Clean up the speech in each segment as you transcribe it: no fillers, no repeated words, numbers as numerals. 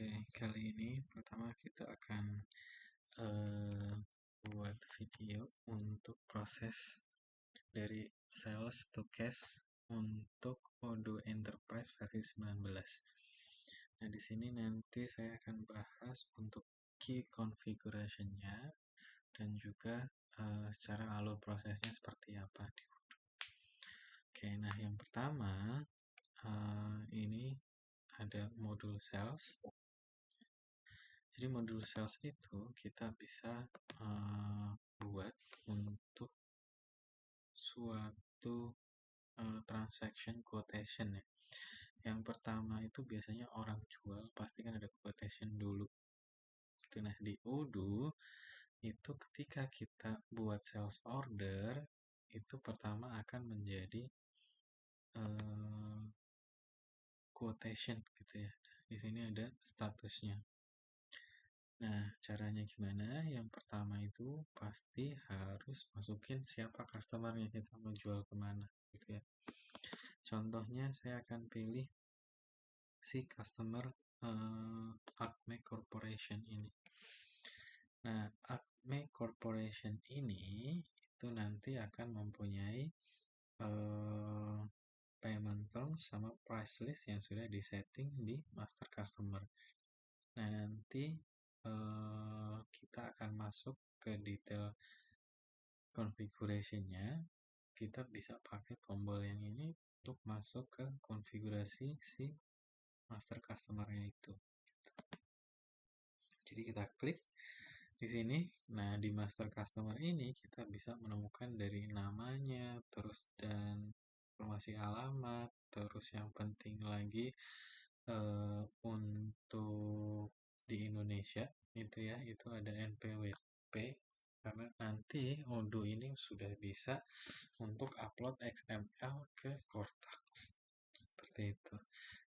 Oke, kali ini pertama kita akan eh, buat video untuk proses dari sales to cash untuk Odoo Enterprise versi 19. Nah, di sini nanti saya akan bahas untuk key configuration-nya dan juga secara alur prosesnya seperti apa di Odoo. Oke, nah yang pertama ini ada modul sales. Jadi modul sales itu kita bisa buat untuk suatu transaction quotation ya. Yang pertama itu biasanya orang jual pasti kan ada quotation dulu. Nah di Odoo itu ketika kita buat sales order itu pertama akan menjadi quotation gitu ya. Di sini ada statusnya. Nah, caranya gimana? Yang pertama itu pasti harus masukin siapa customernya, kita mau jual kemana gitu ya. Contohnya saya akan pilih si customer Acme Corporation ini. Nah, Acme Corporation ini itu nanti akan mempunyai payment terms sama price list yang sudah disetting di master customer. Nah, nanti kita akan masuk ke detail configuration-nya. Kita bisa pakai tombol yang ini untuk masuk ke konfigurasi si master customer-nya itu. Jadi kita klik di sini. Nah, di master customer ini kita bisa menemukan dari namanya, terus dan informasi alamat, terus yang penting lagi untuk di Indonesia itu ya, itu ada NPWP karena nanti Odoo ini sudah bisa untuk upload XML ke Cortex seperti itu.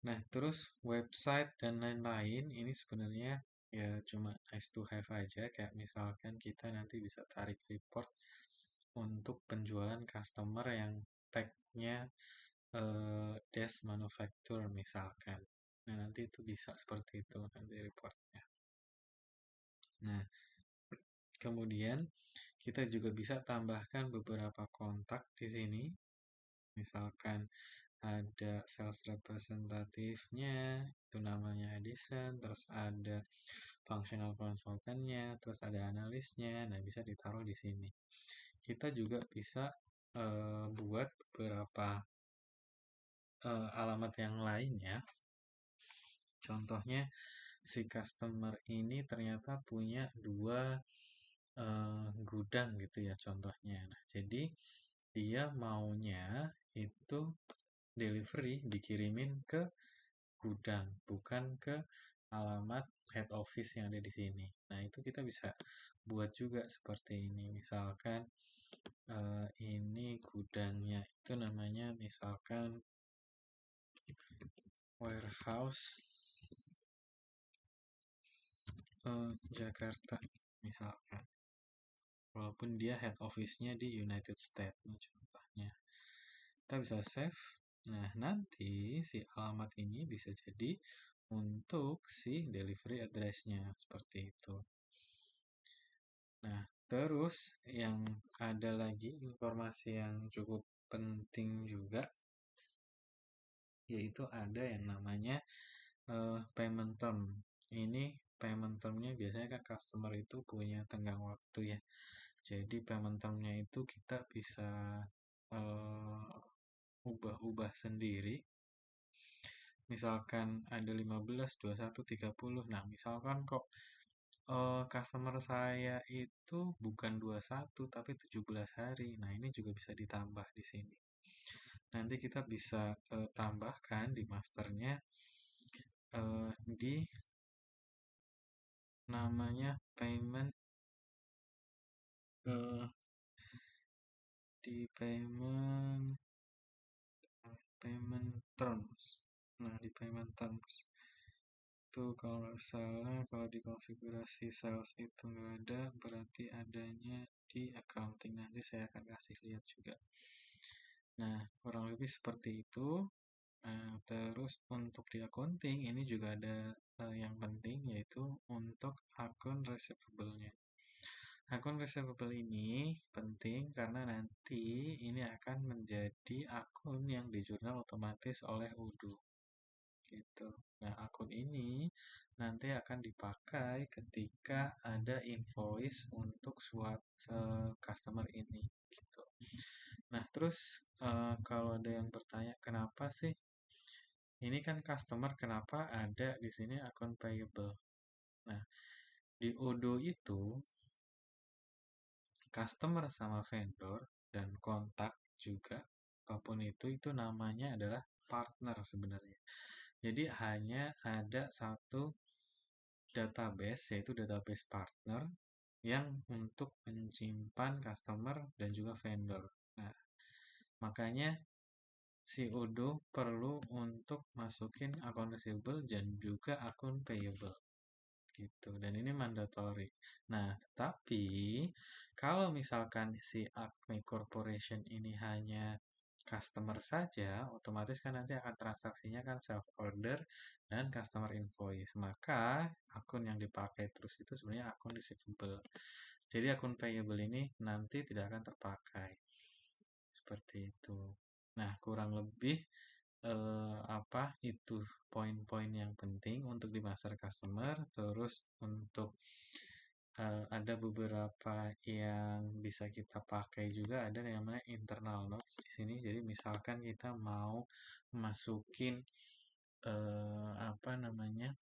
Nah, terus website dan lain-lain ini sebenarnya ya cuma nice to have aja, kayak misalkan kita nanti bisa tarik report untuk penjualan customer yang tag-nya dash manufacturer misalkan. Nah, nanti itu bisa seperti itu nanti reportnya. Nah, kemudian kita juga bisa tambahkan beberapa kontak di sini. Misalkan ada sales representative-nya, itu namanya Edison, terus ada functional consultant-nya, terus ada analisnya. Nah, bisa ditaruh di sini. Kita juga bisa buat beberapa alamat yang lain ya. Contohnya si customer ini ternyata punya 2 gudang gitu ya contohnya. Nah, jadi dia maunya itu delivery dikirimin ke gudang, bukan ke alamat head office yang ada di sini. Nah, itu kita bisa buat juga seperti ini. Misalkan ini gudangnya itu namanya misalkan warehouse Jakarta misalkan. Walaupun dia head office-nya di United States contohnya. Kita bisa save. Nah, nanti si alamat ini bisa jadi untuk si delivery address-nya seperti itu. Nah, terus yang ada lagi informasi yang cukup penting juga, yaitu ada yang namanya payment term. Ini payment term-nya biasanya kan customer itu punya tenggang waktu ya. Jadi payment term-nya itu kita bisa ubah-ubah sendiri. Misalkan ada 15, 21, 30. Nah, misalkan kok customer saya itu bukan 21 tapi 17 hari. Nah, ini juga bisa ditambah di sini. Nanti kita bisa tambahkan di masternya di namanya payment di payment terms. Nah, di payment terms itu kalau nggak salah, kalau di konfigurasi sales itu nggak ada, berarti adanya di accounting. Nanti saya akan kasih lihat juga. Nah, kurang lebih seperti itu. Terus untuk di accounting ini juga ada yang penting, yaitu untuk akun receivable-nya. Akun receivable ini penting karena nanti ini akan menjadi akun yang dijurnal otomatis oleh Odoo gitu. Nah, akun ini nanti akan dipakai ketika ada invoice untuk suatu customer ini gitu. Nah, terus kalau ada yang bertanya kenapa sih ini kan customer, kenapa ada di sini akun payable? Nah, di Odoo itu customer sama vendor dan kontak juga apapun itu namanya adalah partner sebenarnya. Jadi hanya ada satu database, yaitu database partner yang untuk menyimpan customer dan juga vendor. Nah, makanya si Odoo perlu untuk masukin akun receivable dan juga akun payable gitu, dan ini mandatory. Nah, tetapi kalau misalkan si Acme Corporation ini hanya customer saja, otomatis kan nanti akan transaksinya kan self order dan customer invoice. Maka akun yang dipakai terus itu sebenarnya akun receivable. Jadi akun payable ini nanti tidak akan terpakai. Seperti itu. Nah, kurang lebih apa itu poin-poin yang penting untuk di master customer. Terus untuk ada beberapa yang bisa kita pakai juga, ada yang namanya internal notes di sini. Jadi misalkan kita mau masukin apa namanya,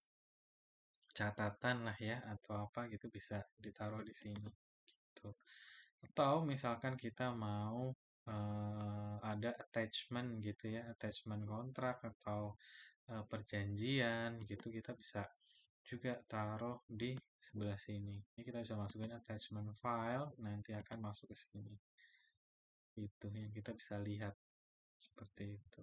catatan lah ya atau apa gitu, bisa ditaruh di sini gitu. Atau misalkan kita mau ada attachment gitu ya, attachment kontrak atau perjanjian gitu, kita bisa juga taruh di sebelah sini. Ini kita bisa masukin attachment file, nanti akan masuk ke sini. Itu yang kita bisa lihat seperti itu.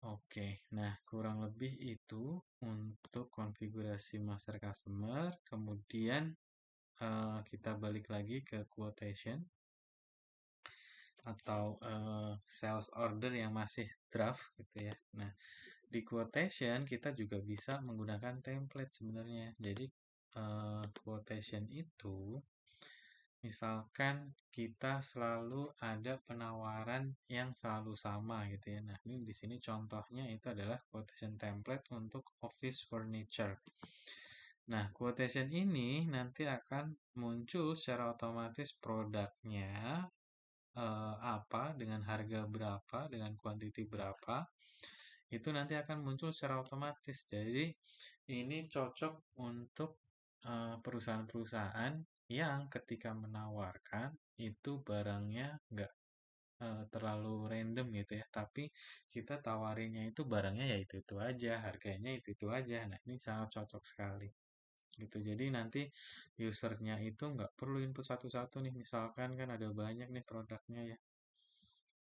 Oke, nah kurang lebih itu untuk konfigurasi master customer. Kemudian kita balik lagi ke quotation atau sales order yang masih draft gitu ya. Nah, di quotation kita juga bisa menggunakan template sebenarnya. Jadi quotation itu misalkan kita selalu ada penawaran yang selalu sama gitu ya. Nah, ini di sini contohnya itu adalah quotation template untuk office furniture. Nah, quotation ini nanti akan muncul secara otomatis produknya apa, dengan harga berapa, dengan kuantiti berapa, itu nanti akan muncul secara otomatis. Jadi ini cocok untuk perusahaan-perusahaan yang ketika menawarkan itu barangnya nggak terlalu random gitu ya, tapi kita tawarinnya itu barangnya ya itu aja, harganya itu aja. Nah, ini sangat cocok sekali gitu. Jadi nanti usernya itu nggak perlu input satu-satu nih, misalkan kan ada banyak nih produknya ya,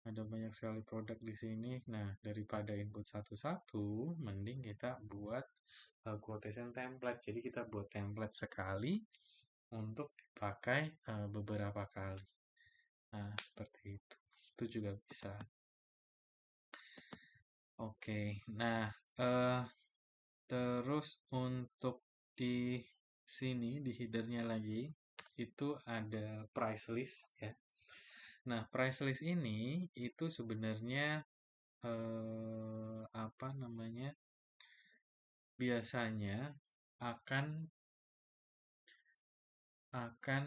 ada banyak sekali produk di sini. Nah, daripada input satu-satu, mending kita buat quotation template. Jadi kita buat template sekali untuk dipakai beberapa kali. Nah, seperti itu. Itu juga bisa. Oke, nah terus untuk di sini di headernya lagi itu ada price list ya. Nah, price list ini itu sebenarnya apa namanya, biasanya akan akan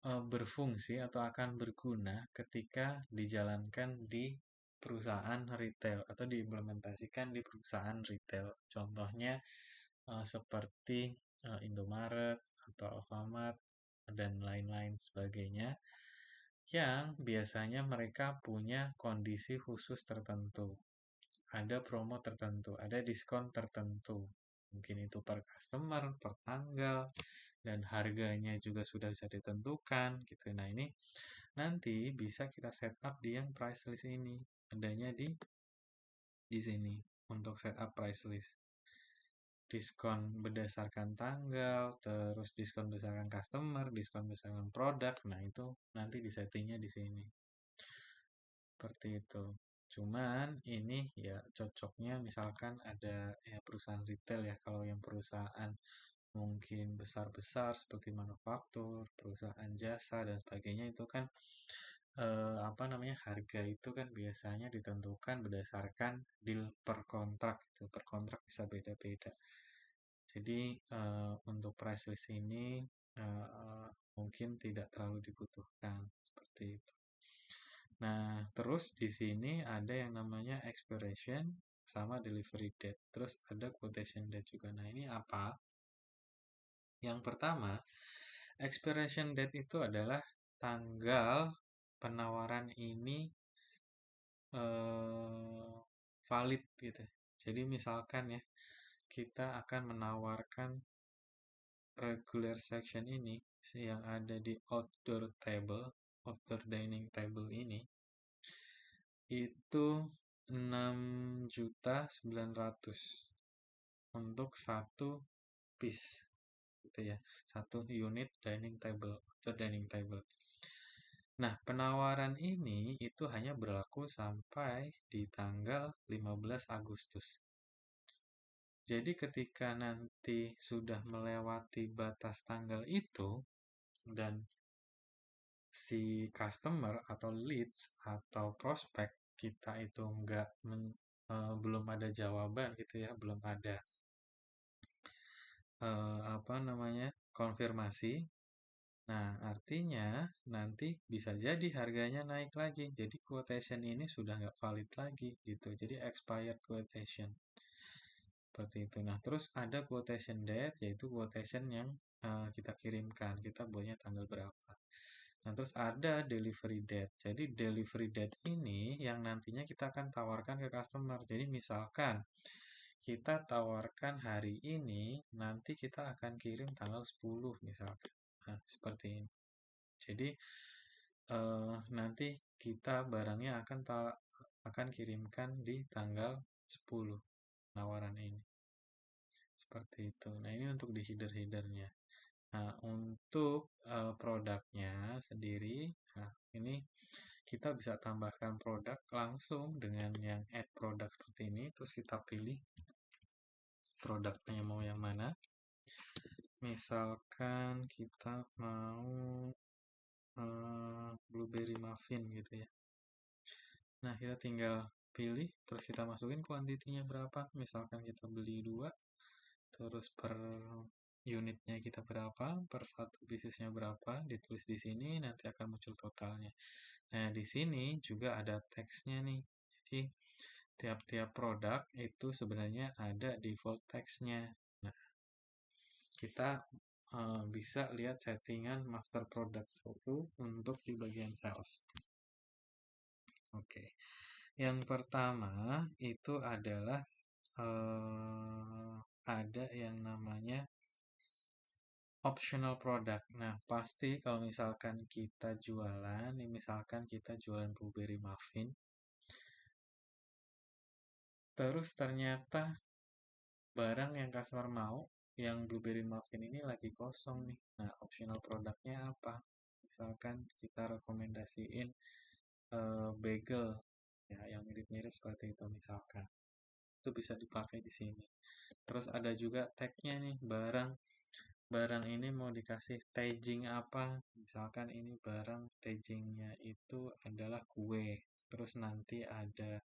berfungsi atau akan berguna ketika dijalankan di perusahaan retail atau diimplementasikan di perusahaan retail. Contohnya seperti Indomaret atau Alfamart dan lain-lain sebagainya, yang biasanya mereka punya kondisi khusus tertentu. Ada promo tertentu, ada diskon tertentu. Mungkin itu per customer, per tanggal, dan harganya juga sudah bisa ditentukan gitu. Nah, ini nanti bisa kita setup di yang price list ini. Adanya di sini untuk setup price list. Diskon berdasarkan tanggal, terus diskon berdasarkan customer, diskon berdasarkan produk. Nah, itu nanti disettingnya di sini. Seperti itu. Cuman ini ya cocoknya misalkan ada ya perusahaan retail ya, kalau yang perusahaan mungkin besar-besar seperti manufaktur, perusahaan jasa dan sebagainya itu kan apa namanya, harga itu kan biasanya ditentukan berdasarkan deal per kontrak itu. Per kontrak bisa beda-beda. Jadi untuk price list ini mungkin tidak terlalu dibutuhkan seperti itu. Nah, terus di sini ada yang namanya expiration sama delivery date. Terus ada quotation date juga. Nah, ini apa? Yang pertama, expiration date itu adalah tanggal penawaran ini valid gitu. Jadi misalkan ya, kita akan menawarkan regular section ini yang ada di outdoor dining table ini itu 6.900.000 untuk satu piece gitu ya, satu unit dining table atau dining table. Nah, penawaran ini itu hanya berlaku sampai di tanggal 15 Agustus. Jadi ketika nanti sudah melewati batas tanggal itu dan si customer atau leads atau prospek kita itu belum ada jawaban gitu ya, belum ada apa namanya, konfirmasi. Nah, artinya nanti bisa jadi harganya naik lagi. Jadi quotation ini sudah nggak valid lagi gitu. Jadi expired quotation. Seperti itu. Nah, terus ada quotation date, yaitu quotation yang kita kirimkan. Kita buatnya tanggal berapa. Nah, terus ada delivery date. Jadi delivery date ini yang nantinya kita akan tawarkan ke customer. Jadi misalkan kita tawarkan hari ini, nanti kita akan kirim tanggal 10 misalkan. Nah, seperti ini. Jadi nanti kita barangnya akan kirimkan di tanggal 10 penawaran ini. Seperti itu. Nah, ini untuk di header-headernya. Nah, untuk produknya sendiri, nah ini kita bisa tambahkan produk langsung dengan yang add produk seperti ini. Terus kita pilih produknya mau yang mana. Misalkan kita mau blueberry muffin gitu ya. Nah, kita tinggal pilih, terus kita masukin kuantitinya berapa. Misalkan kita beli 2, terus per unitnya kita berapa, per satu bisnisnya berapa, ditulis di sini, nanti akan muncul totalnya. Nah, di sini juga ada teksnya nih. Jadi, tiap-tiap produk itu sebenarnya ada default teksnya. Nah, kita bisa lihat settingan master product itu untuk di bagian sales. Oke. Yang pertama itu adalah ada yang namanya optional product. Nah, pasti kalau misalkan kita jualan, nih misalkan kita jualan blueberry muffin, terus ternyata barang yang customer mau, yang blueberry muffin ini lagi kosong nih. Nah, optional produknya apa? Misalkan kita rekomendasiin bagel, ya yang mirip-mirip seperti itu misalkan. Itu bisa dipakai di sini. Terus ada juga tagnya nih, barang ini mau dikasih tagging apa, misalkan ini barang taggingnya itu adalah kue, terus nanti ada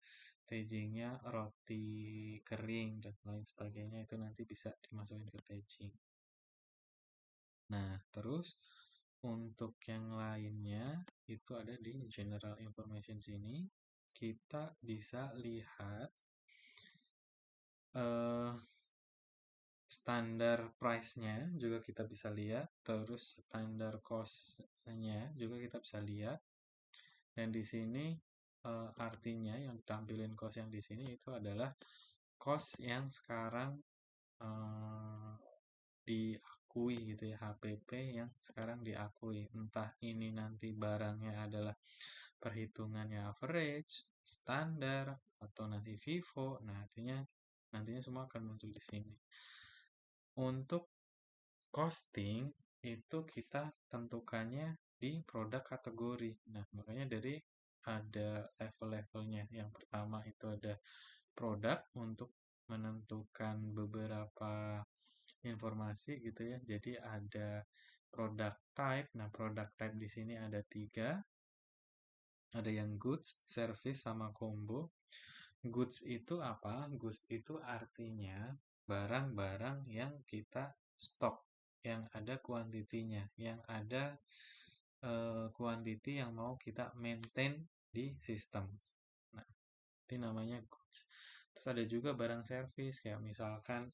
taggingnya roti kering dan lain sebagainya, itu nanti bisa dimasukin ke tagging. Nah, terus untuk yang lainnya itu ada di general information sini, kita bisa lihat standar price-nya juga kita bisa lihat, terus standar cost-nya juga kita bisa lihat. Dan di sini artinya yang tampilin cost yang di sini itu adalah cost yang sekarang diakui gitu ya, HPP yang sekarang diakui. Entah ini nanti barangnya adalah perhitungannya average, standar, atau nanti FIFO. Nah, nantinya semua akan muncul di sini. Untuk costing itu kita tentukannya di produk kategori. Nah, makanya dari ada level-levelnya. Yang pertama itu ada produk untuk menentukan beberapa informasi gitu ya. Jadi ada product type. Nah, product type di sini ada 3. Ada yang goods, service, sama combo. Goods itu apa? Goods itu artinya barang-barang yang kita stok, yang ada kuantitinya, yang ada quantity yang mau kita maintain di sistem. Nah, itu namanya goods. Terus ada juga barang service, kayak misalkan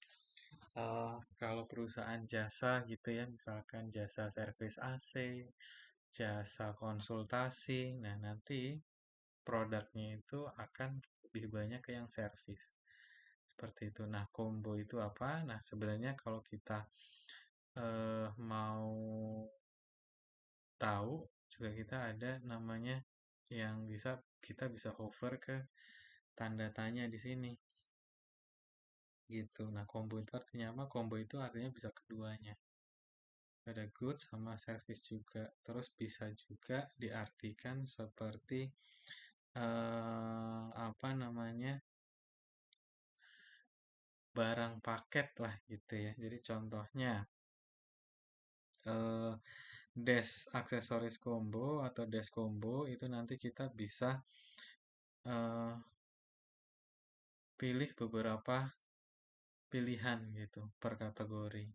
kalau perusahaan jasa gitu ya, misalkan jasa servis AC, jasa konsultasi, nah nanti produknya itu akan lebih banyak ke yang service. Seperti itu. Nah, combo itu apa? Nah, sebenarnya kalau kita mau tahu juga kita ada namanya yang kita bisa hover ke tanda tanya di sini. Gitu. Nah, combo itu artinya apa? Combo itu artinya bisa keduanya. Ada goods sama service juga. Terus bisa juga diartikan seperti apa namanya? Barang paket lah gitu ya. Jadi contohnya eh, dash aksesoris combo atau dash combo itu nanti kita bisa eh, pilih beberapa pilihan gitu per kategori.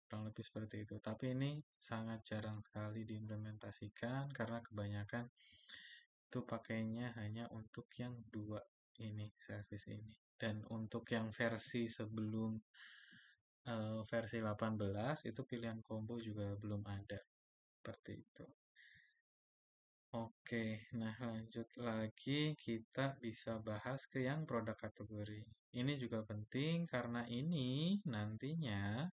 Kurang lebih seperti itu. Tapi ini sangat jarang sekali diimplementasikan karena kebanyakan itu pakainya hanya untuk yang 2 ini, service ini. Dan untuk yang versi sebelum versi 18 itu pilihan combo juga belum ada. Seperti itu. Oke, nah lanjut lagi kita bisa bahas ke yang produk kategori. Ini juga penting karena ini nantinya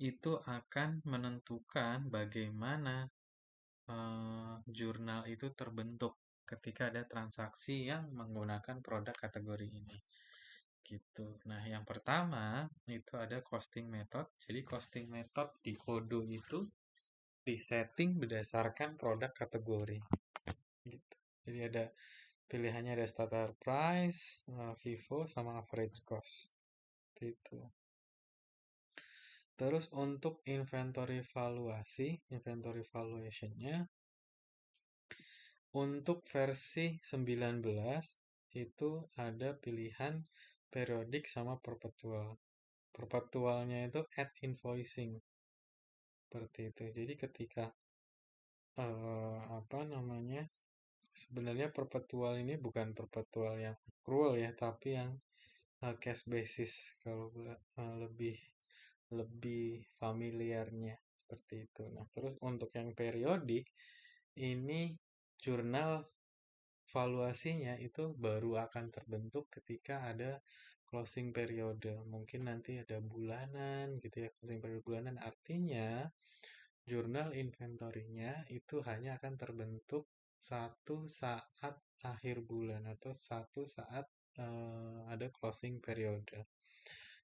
itu akan menentukan bagaimana jurnal itu terbentuk ketika ada transaksi yang menggunakan produk kategori ini. Gitu. Nah, yang pertama itu ada costing method. Jadi costing method di Odoo itu disetting berdasarkan produk kategori. Gitu. Jadi ada pilihannya ada starter price, Vivo, sama average cost. Itu. Terus untuk inventory valuation-nya untuk versi 19 itu ada pilihan periodik sama perpetual. Perpetualnya itu add invoicing. Seperti itu. Jadi ketika apa namanya? Sebenarnya perpetual ini bukan perpetual yang accrual ya, tapi yang cash basis kalau lebih lebih familiarnya seperti itu. Nah, terus untuk yang periodik ini jurnal valuasinya itu baru akan terbentuk ketika ada closing periode. Mungkin nanti ada bulanan gitu ya, closing periode bulanan. Artinya jurnal inventory-nya itu hanya akan terbentuk satu saat akhir bulan atau satu saat ada closing periode.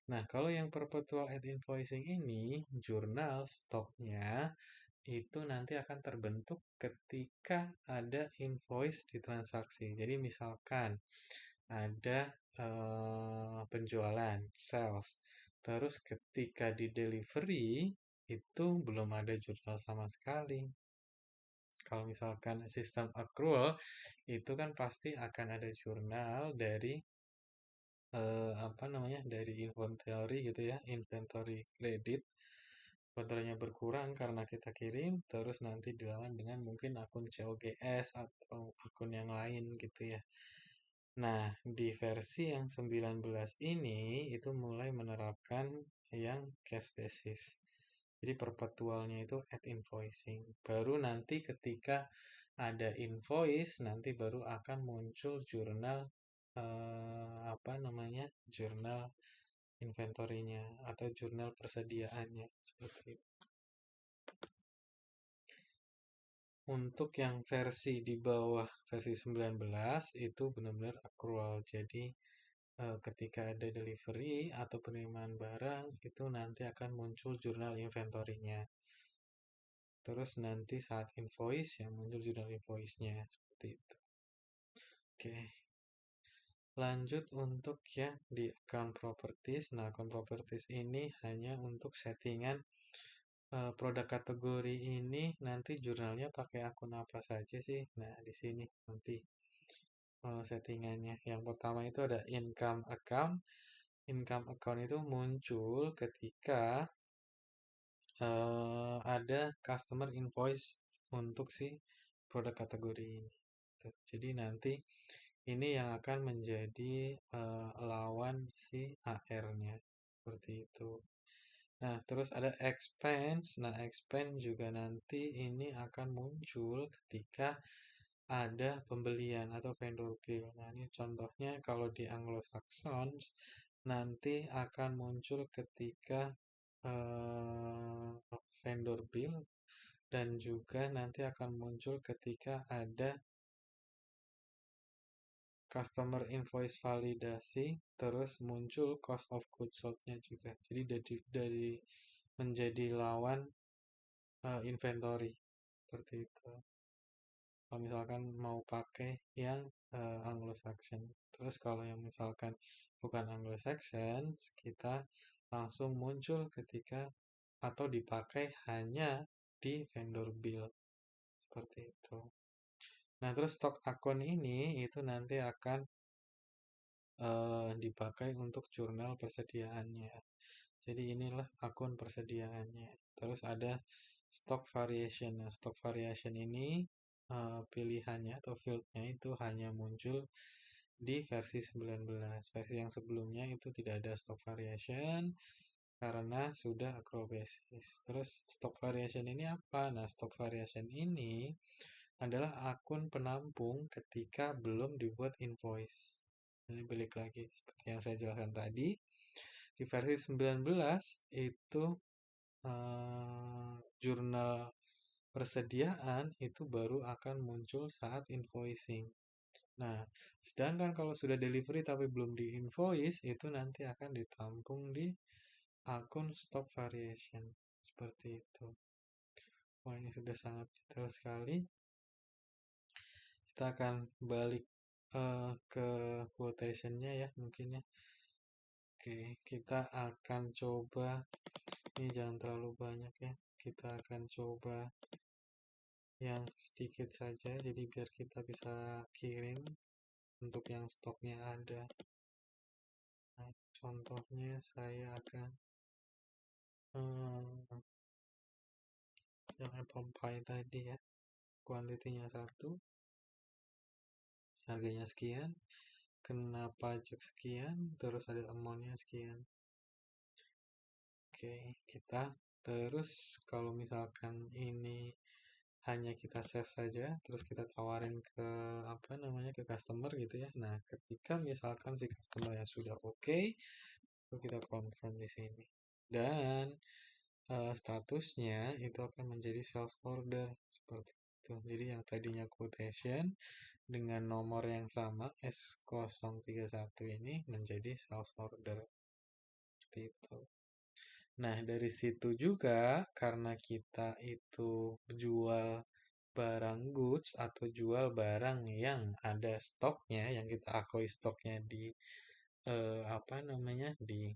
Nah, kalau yang perpetual at invoicing ini, jurnal stoknya itu nanti akan terbentuk ketika ada invoice di transaksi. Jadi misalkan ada penjualan, sales. Terus ketika di delivery, itu belum ada jurnal sama sekali. Kalau misalkan sistem accrual, itu kan pasti akan ada jurnal dari apa namanya dari inventory gitu ya, inventory credit. Inventory-nya berkurang karena kita kirim, terus nanti dilawan dengan mungkin akun COGS atau akun yang lain gitu ya. Nah, di versi yang 19 ini itu mulai menerapkan yang cash basis. Jadi perpetualnya itu at invoicing. Baru nanti ketika ada invoice, nanti baru akan muncul jurnal apa namanya? Jurnal inventory-nya atau jurnal persediaannya seperti itu. Untuk yang versi di bawah versi 19 itu benar-benar accrual. Jadi ketika ada delivery atau penerimaan barang itu nanti akan muncul jurnal inventory-nya. Terus nanti saat invoice yang muncul jurnal invoice-nya seperti itu. Oke. Lanjut untuk yang di account properties. Nah, account properties ini hanya untuk settingan produk kategori ini nanti jurnalnya pakai akun apa saja sih. Nah, di sini nanti settingannya. Yang pertama itu ada income account. Income account itu muncul ketika ada customer invoice untuk si produk kategori ini. Jadi nanti ini yang akan menjadi lawan si AR-nya. Seperti itu. Nah, terus ada expense. Nah, expense juga nanti ini akan muncul ketika ada pembelian atau vendor bill. Nah, ini contohnya kalau di Anglo-Saxon nanti akan muncul ketika vendor bill dan juga nanti akan muncul ketika ada customer invoice validasi, terus muncul cost of goods sold-nya juga. Jadi dari menjadi lawan inventory seperti itu. Kalau misalkan mau pakai yang Anglo-Saxon. Terus kalau yang misalkan bukan Anglo-Saxon, kita langsung muncul ketika atau dipakai hanya di vendor bill seperti itu. Nah, terus stok akun ini itu nanti akan dipakai untuk jurnal persediaannya. Jadi inilah akun persediaannya. Terus ada stock variation. Nah, stock variation ini pilihannya atau fieldnya itu hanya muncul di versi 19. Versi yang sebelumnya itu tidak ada stock variation karena sudah acrobasis. Terus stock variation ini apa? Nah, stock variation ini adalah akun penampung ketika belum dibuat invoice. Ini balik lagi seperti yang saya jelaskan tadi. Di versi 19 itu jurnal persediaan itu baru akan muncul saat invoicing. Nah, sedangkan kalau sudah delivery tapi belum di invoice itu nanti akan ditampung di akun stock variation. Seperti itu. Wah, ini sudah sangat detail sekali. Kita akan balik ke quotation-nya ya mungkin ya. Oke, kita akan coba, ini jangan terlalu banyak ya. Kita akan coba yang sedikit saja, jadi biar kita bisa kirim untuk yang stoknya ada. Nah, contohnya saya akan yang apple pie tadi ya, kuantitinya 1, harganya sekian, kena pajak sekian, terus ada amount-nya sekian. Oke, kita terus kalau misalkan ini hanya kita save saja, terus kita tawarin ke apa namanya ke customer gitu ya. Nah, ketika misalkan si customer yang sudah oke, itu kita confirm di sini. Dan statusnya itu akan menjadi sales order seperti itu. Jadi yang tadinya quotation dengan nomor yang sama S031 ini menjadi sales order seperti itu. Nah, dari situ juga karena kita itu jual barang goods atau jual barang yang ada stoknya, yang kita akui stoknya di apa namanya di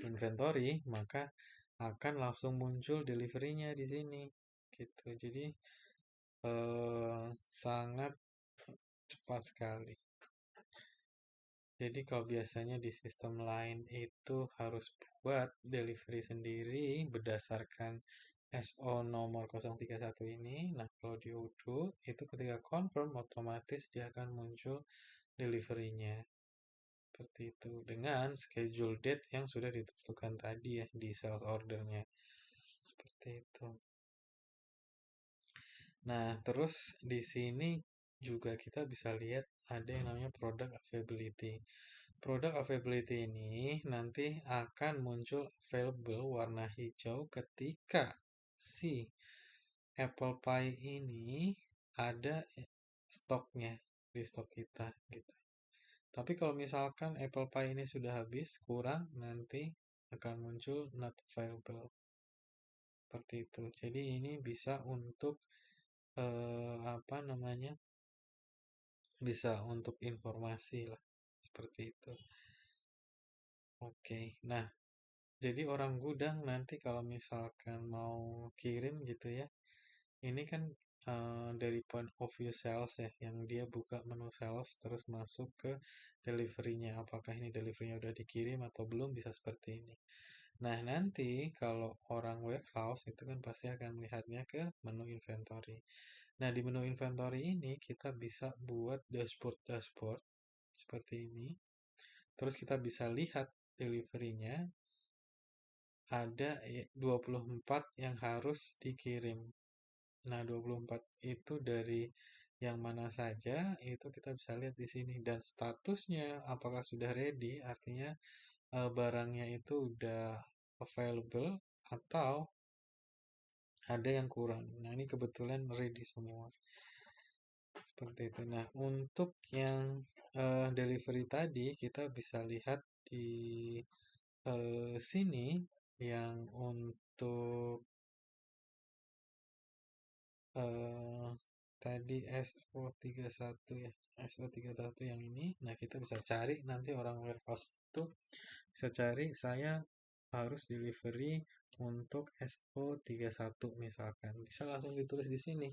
inventory, maka akan langsung muncul delivery-nya di sini. Gitu. Jadi sangat cepat sekali. Jadi kalau biasanya di sistem lain itu harus buat delivery sendiri berdasarkan SO nomor 031 ini. Nah, kalau di Odoo itu ketika confirm otomatis dia akan muncul delivery-nya. Seperti itu dengan schedule date yang sudah ditentukan tadi ya di sales order-nya. Seperti itu. Nah, terus di sini juga kita bisa lihat ada yang namanya product availability. Product availability ini nanti akan muncul available warna hijau ketika si apple pie ini ada stoknya di stok kita gitu. Tapi kalau misalkan apple pie ini sudah habis, kurang, nanti akan muncul not available. seperti itu. Jadi ini bisa untuk apa namanya? Bisa untuk informasi lah, seperti itu. Oke. Nah, jadi orang gudang nanti kalau misalkan mau kirim gitu ya, ini kan dari point of view sales ya, yang dia buka menu sales terus masuk ke deliverynya. Apakah ini deliverynya udah dikirim atau belum, bisa seperti ini. Nah, nanti kalau orang warehouse itu kan pasti akan melihatnya ke menu inventory. Nah, di menu inventory ini kita bisa buat dashboard-dashboard seperti ini. Terus kita bisa lihat deliverynya ada 24 yang harus dikirim. Nah, 24 itu dari yang mana saja, itu kita bisa lihat di sini. Dan statusnya apakah sudah ready, artinya barangnya itu udah available atau ada yang kurang. Nah, ini kebetulan ready semua. Seperti itu. Nah, untuk yang delivery tadi, kita bisa lihat di sini yang untuk eh, tadi SO31 ya, SO31 yang ini. Nah, kita bisa cari nanti orang warehouse itu bisa cari saya harus delivery untuk SO31 misalkan. Bisa langsung ditulis di sini.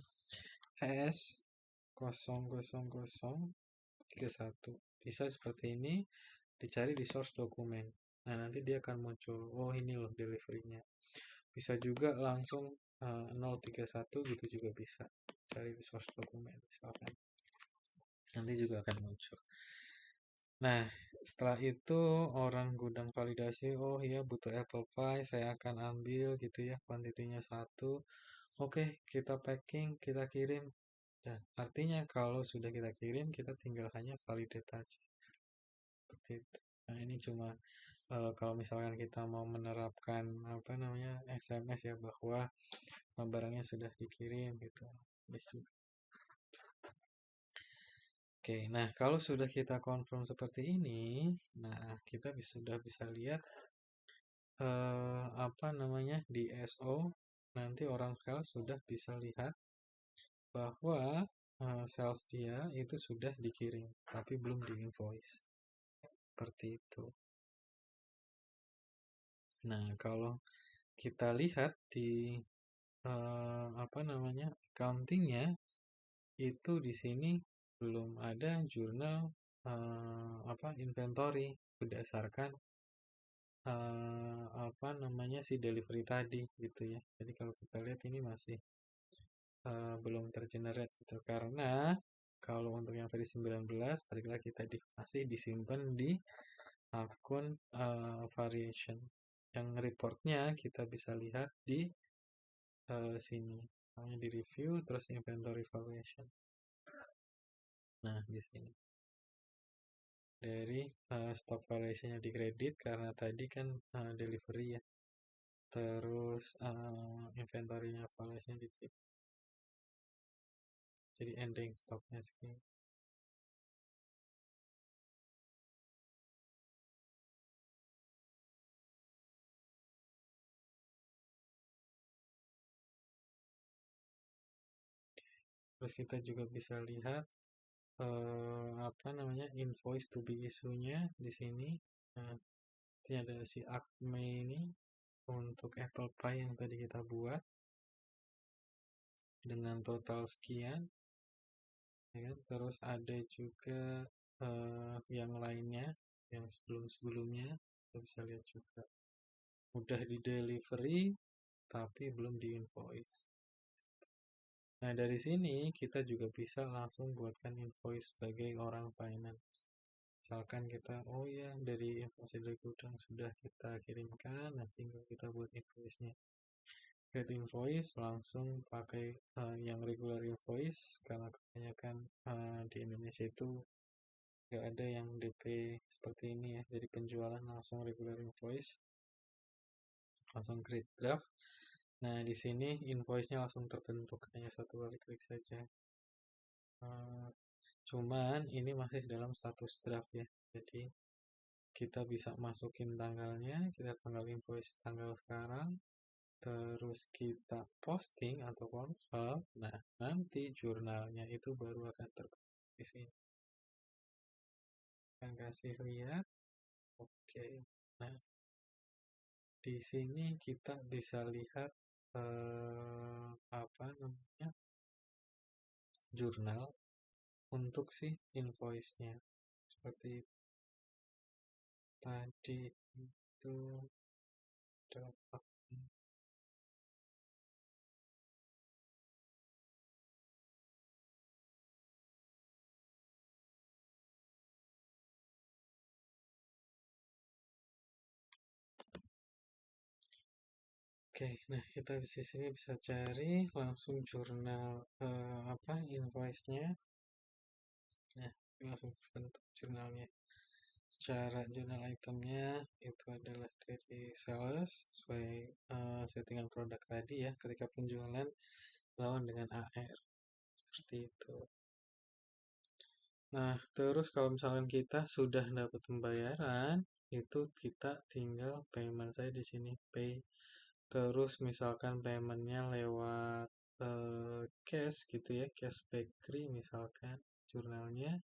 S000031. Bisa seperti ini, dicari di source dokumen. Nah, nanti dia akan muncul, oh ini loh deliverynya. Bisa juga langsung 031 gitu juga bisa. Cari di source dokumen misalkan. Nanti juga akan muncul. Nah, setelah itu orang gudang validasi, oh iya butuh apple pie, saya akan ambil gitu ya, kuantitinya 1. Oke, kita packing, kita kirim. Nah, artinya kalau sudah kita kirim, kita tinggal hanya validate aja. Seperti itu. Nah, ini cuma kalau misalkan kita mau menerapkan apa namanya SMS ya, bahwa barangnya sudah dikirim gitu. Oke, nah kalau sudah kita confirm seperti ini, nah kita sudah bisa lihat apa namanya di SO, nanti orang sales sudah bisa lihat bahwa sales dia itu sudah dikirim, tapi belum di invoice. Seperti itu. Nah, kalau kita lihat di apa namanya accountingnya, itu di sini belum ada jurnal apa inventory berdasarkan apa namanya si delivery tadi gitu ya. Jadi kalau kita lihat ini masih belum tergenerate gitu, karena kalau untuk yang versi 19 balik lagi tadi masih disimpan di akun variation. Yang reportnya kita bisa lihat di sini, namanya di review terus inventory valuation. Nah, di sini dari stock valuationnya di kredit karena tadi kan delivery ya, terus inventory-nya valuationnya di debit. Jadi ending stocknya segini. Terus kita juga bisa lihat apa namanya invoice to be issue-nya di sini. Nah, ini ada si Acme ini untuk apple pie yang tadi kita buat dengan total sekian, ya kan? Terus ada juga yang lainnya yang sebelum-sebelumnya kita bisa lihat juga udah di delivery tapi belum di invoice. Nah, dari sini kita juga bisa langsung buatkan invoice sebagai orang finance. Misalkan kita, oh ya, dari invoice dari gudang sudah kita kirimkan, nah tinggal kita buat invoice-nya. Create invoice langsung pakai yang regular invoice, karena kebanyakan di Indonesia itu nggak ada yang DP seperti ini ya. Jadi penjualan langsung regular invoice, langsung create draft. Nah, di sini invoice-nya langsung terbentuk, hanya satu kali klik saja. Cuman ini masih dalam status draft ya. Jadi kita bisa masukin tanggalnya, kita tanggal invoice tanggal sekarang, terus kita posting atau confirm, nah nanti jurnalnya itu baru akan terbentuk di sini. Akan kasih lihat, oke. Nah, di sini kita bisa lihat apa namanya jurnal untuk si invoice-nya. Seperti tadi itu dapat. Oke, nah kita di sini bisa cari langsung jurnal apa invoice-nya. Nah, langsung terbentuk jurnalnya. Secara jurnal itemnya itu adalah dari sales sesuai settingan produk tadi ya, ketika penjualan lawan dengan AR seperti itu. Nah, terus kalau misalkan kita sudah dapat pembayaran, itu kita tinggal payment saya di sini pay. Terus misalkan paymentnya lewat cash gitu ya, cash bakery misalkan jurnalnya.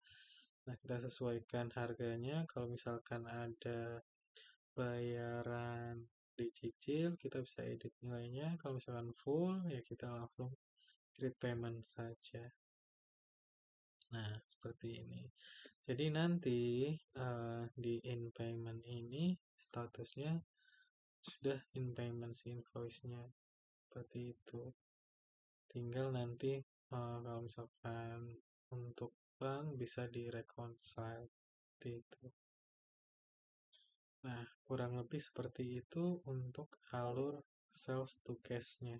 Nah, kita sesuaikan harganya. Kalau misalkan ada bayaran dicicil, kita bisa edit nilainya. Kalau misalkan full, ya kita langsung create payment saja. Nah, seperti ini. Jadi nanti di in payment ini statusnya sudah in payment si invoice-nya. Seperti itu. Tinggal nanti kalau misalkan untuk bank bisa di-reconcile. Seperti itu. Nah, kurang lebih seperti itu untuk alur sales to cash-nya.